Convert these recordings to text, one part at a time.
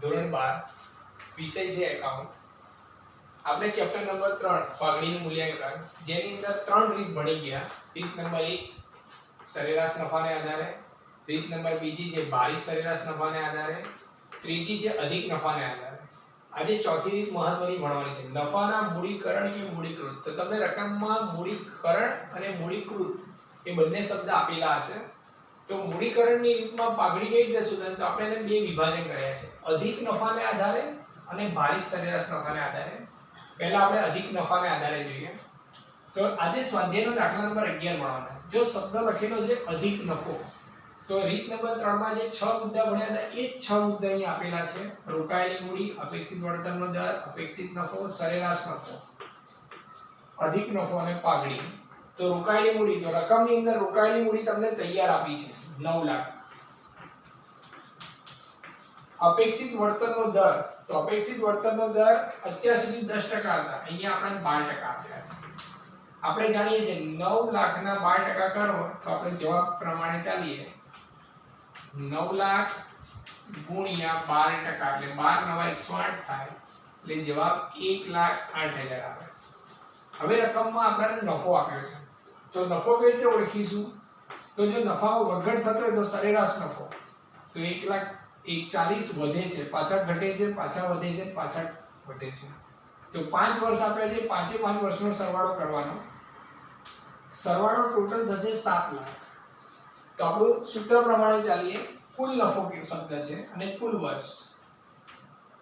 ધોરણ 12 વિષય છે એકાઉન્ટ. આપણે ચેપ્ટર નંબર 3 પાઘડીનું મૂલ્યાંકન જેની અંદર 3 રીત ભણી ગયા. રીત નંબર 1 સરેરાશ નફાને આધારે, રીત નંબર 2 છે ભારિત સરેરાશ નફાને આધારે, ત્રીજી છે અધિક નફાને આધારે. આજે ચોથી રીત મહત્વની ભણવાની છે, નફાના મૂડીકરણ કે મૂડીકૃત. તો તમને રકમમાં મૂડીકરણ અને મૂડીકૃત એ બંને શબ્દ આપેલા હશે. તો મૂડીકરણની રીતમાં પાઘડી કઈ રીતે શોધે તો આપણે એને બે વિભાજન કર્યા છે, અધિક નફાને આધારે અને ભારિત સરેરાશ નફાને આધારે. પહેલા આપણે અધિક નફાને આધારે જોઈએ. તો આજે સ્વાધ્યાયનો દાખલા નંબર 11 ભણવાના. જો શબ્દ લખેલો છે અધિક નફો, તો રીત નંબર 3 માં જે 6 મુદ્દા ભણ્યા હતા એ જ 6 મુદ્દા અહીં આપેલા છે. રોકાયેલી મૂડી, અપેક્ષિત વળતરનો દર, અપેક્ષિત નફો, સરેરાશ નફો, અધિક નફો અને પાઘડી. તો રોકાયેલી મૂડી, તો રકમની અંદર રોકાયેલી મૂડી તમને તૈયાર આપી છે 9 લાખ. અપેક્ષિત વળતરનો દર, તો અપેક્ષિત વળતરનો દર અત્યાર સુધી 10% હતા, અહીંયા આપણને 12% આપ્યા છે. આપણે જાણીએ છીએ 9 લાખના 12% કરો તો આપણે જવાબ પ્રમાણે ચાલીએ. 9 લાખ ગુણ્યા 12% એટલે 12 નવા 108 થાય, એટલે જવાબ 1,08,000 આવે. હવે રકમમાં આપણને નફો આપ્યો છે, તો નફો કેવી રીતે ઓળખીશું? તો જો નફામાં વગર થતો હોય તો સરેરાશ નફો, તો 1,40,000 વધે છે, પાછા ઘટે છે, પાછા વધે છે, પાછા ઘટે છે. તો 5 વર્ષ આપ્યા છે, 5 વર્ષનો સરવાળો કરવાનો. સરવાળો ટોટલ થશે 7 લાખ. તો આપણું સૂત્ર પ્રમાણે ચાલીએ, કુલ નફો કે શબ્દ છે અને કુલ વર્ષ.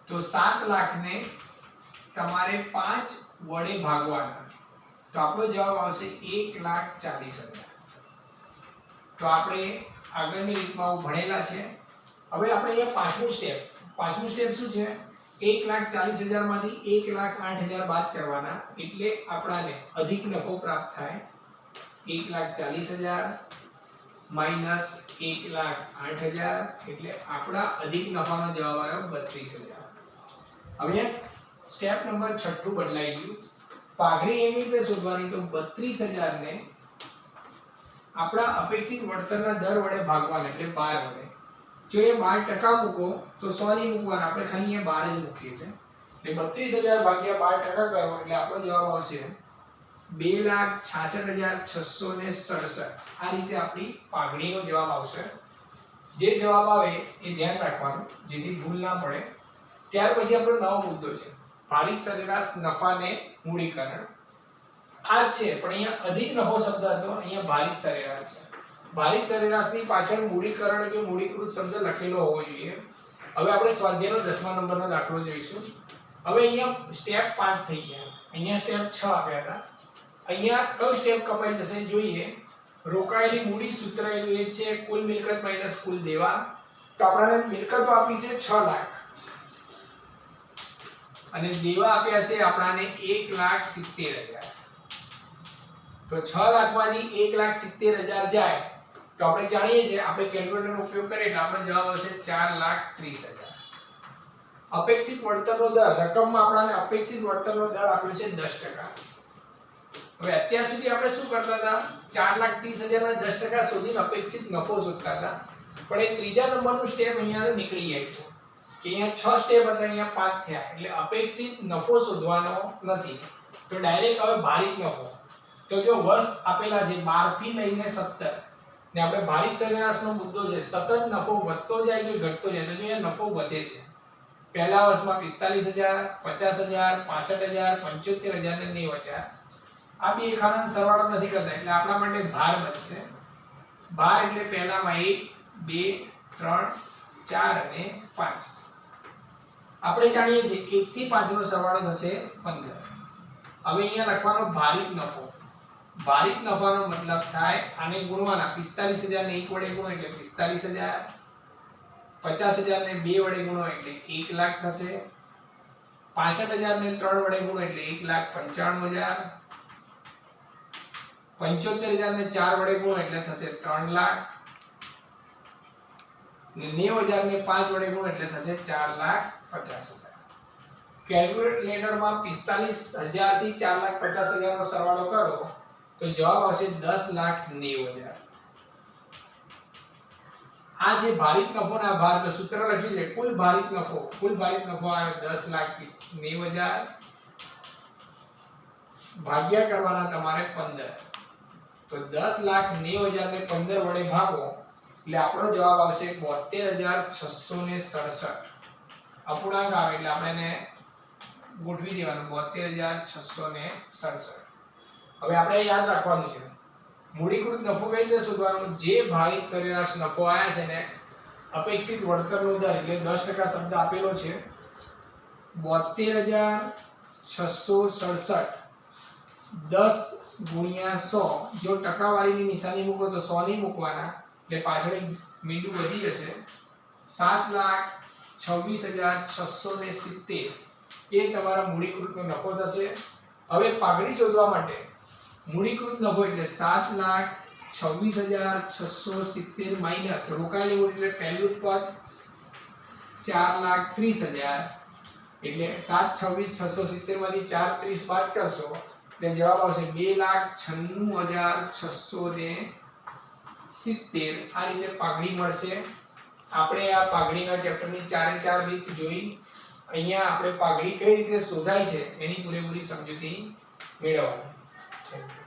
તો 7 લાખને તમારે 5 વડે ભાગવાના, તો આપણો જવાબ આવશે 1,40,000. તો આપણે આગળની રીતમાં ભણેલા છે. હવે આપણે અહીંયા પાંચમું સ્ટેપ શું છે? 1,40,000 માંથી 1,08,000 બાદ કરવાના, એટલે આપણાને અધિક નફો પ્રાપ્ત થાય. 1,40,000 માઈનસ 1,08,000 એટલે આપણા અધિક નફાનો જવાબ આવ્યો 32,000. હવે સ્ટેપ નંબર 6 બદલાઈ ગયું. પાઘડી એવી રીતે શોધવાની, તો 32,000 ને આપણા અપેક્ષિત વળતરના દર વડે ભાગવાના, એટલે 12 વડે. જો એ 12% મૂકો તો 100 નહીં મૂકવાના, આપણે ખાલી અહીંયા 12 જ મૂકીએ છીએ. એટલે 32,000 ભાગ્યા 12% કરો એટલે આપણો જવાબ આવશે 2,66,667. આ રીતે આપણી પાઘડીનો જવાબ આવશે. જે જવાબ આવે એ ધ્યાન રાખવાનું જેથી ભૂલ ના પડે. ત્યાર પછી આપણો નવો મુદ્દો છે ભારિત સરેરાશ નફાને મૂડીકરણ. આ છે પણ અહીંયા અધિક નફો શબ્દ હતો, અહીંયા ભારિત સરેરાશ છે. ભારિત સરેરાશની પાછળ મૂડીકરણ કે મૂડીકૃત શબ્દ લખેલો હોવો જોઈએ. હવે આપણે સ્વાધ્યાયનો 10મા નંબરનો દાખલો જોઈશું. હવે અહીંયા સ્ટેપ 5 થઈ ગયા, અહીંયા સ્ટેપ 6 આપ્યા હતા. અહીંયા કયો સ્ટેપ કપાઈ જશે જોઈએ. રોકાયેલી મૂડી સૂત્ર એનું એ છે કુલ મિલકત માઈનસ કુલ દેવા. તો આપણને મિલકતો આપી છે 6 લાખ અને દેવા આપ્યા છે આપણને 1,70,000. તો 6 લાખમાંથી 1,70,000 જાય તો આપણે જાણીએ છીએ, આપણે કેલ્ક્યુલેટરનો ઉપયોગ કરીએ એટલે આપણો જવાબ આવશે 4,30,000. અપેક્ષિત વળતરનો દર, રકમમાં આપણને અપેક્ષિત વળતરનો દર આપ્યો છે 10%. હવે અત્યાર સુધી આપણે શું કરતા હતા? 4,30,000 ના 10% શોધીને અપેક્ષિત નફો શોધતા હતા. પણ એ ત્રીજા નંબરનું સ્ટેપ અહીંયા નીકળી જાય છે કે અહીંયા 6 સ્ટેપ હતા, અહીંયા 5 થયા, એટલે અપેક્ષિત નફો શોધવાનો નથી. તો ડાયરેક્ટ હવે ભારિત નફો. તો જો વર્ષ આપેલા છે 12 થી લઈને 17 ને આપણે ભારિત સરેરાશનો મુદ્દો છે સતત નફો વધતો જાય કે ઘટતો જાય. તો જો અહીંયા નફો વધે છે. પહેલા વર્ષમાં 45,000, 50,000, 65,000, 75,000 ને 90,000. આ બે ખાનાનો સરવાળો નથી કરતા એટલે આપણા માટે ભાર બનશે. ભાર એટલે પહેલામાં 1, 2, 3, 4 અને 5. આપણે જાણીએ છીએ 1 થી 5 નો સરવાળો થશે 15. હવે અહીંયા લખવાનો ભારિત નફો. ભારિત નફાનો મતલબ થાય આને ગુણવાના, 45,000 ને 1 વડે ગુણો એટલે 45,000, 50,000 ને 2 વડે ગુણો એટલે 1 લાખ થશે, 65,000 ને 3 વડે ગુણો એટલે 1,95,000, 75,000 ને 4 વડે ગુણો એટલે થશે 3 લાખ ને 90,000 ને 5 વડે ગુણો એટલે થશે 4,50,000. કેલ્ક્યુલેટરમાં 45,000 થી 4,50,000 નો સરવાળો કરો તો જવાબ આવશે 10,90,000. આ જે ભારિત નફો ના ભાર તો સૂત્ર લખ્યું છે કુલ ભારિત નફો આવે 10,90,000 ભાગ્યા કરવાના તમારે 15 તો 10,90,000 ને 15 વડે ભાગો એટલે આપણો જવાબ આવશે 72,667 અપૂર્ણાંક આવે એટલે આપણે એને ગોઠવી દેવાનું 72,667 હવે આપણે યાદ રાખવાનું છે મૂડીકૃત નફો કઈ રીતે શોધવાનો જે ભારિત સરેરાશ નફો આયા છે ને અપેક્ષિત વળતરનો દર એટલે 10% શબ્દ આપેલો છે 72,667 10 ગુણ્યા 100 જો ટકાવારીની નિશાની મૂકો તો 100 નહીં મૂકવાના એટલે પાછળ એક મીંડું વધી જશે 7,26,670 એ તમારા મૂડીકૃતનો નફો થશે હવે પાઘડી શોધવા માટે મૂડીકૃત નફો એટલે 7,26,670 માઈનસ રોકાયેલી મૂડી એટલે પહેલું પદ 4,30,000 એટલે 7,26,670 માંથી 4,30 બાદ કરશો એટલે જવાબ આવશે 2,96,670 આ રીતે પાઘડી મળશે આપણે આ પાઘડીના ચેપ્ટરની 4 રીત જોઈ અહીંયા આપણે પાઘડી કઈ રીતે શોધાય છે એની પૂરેપૂરી સમજૂતી મેળવવાની છે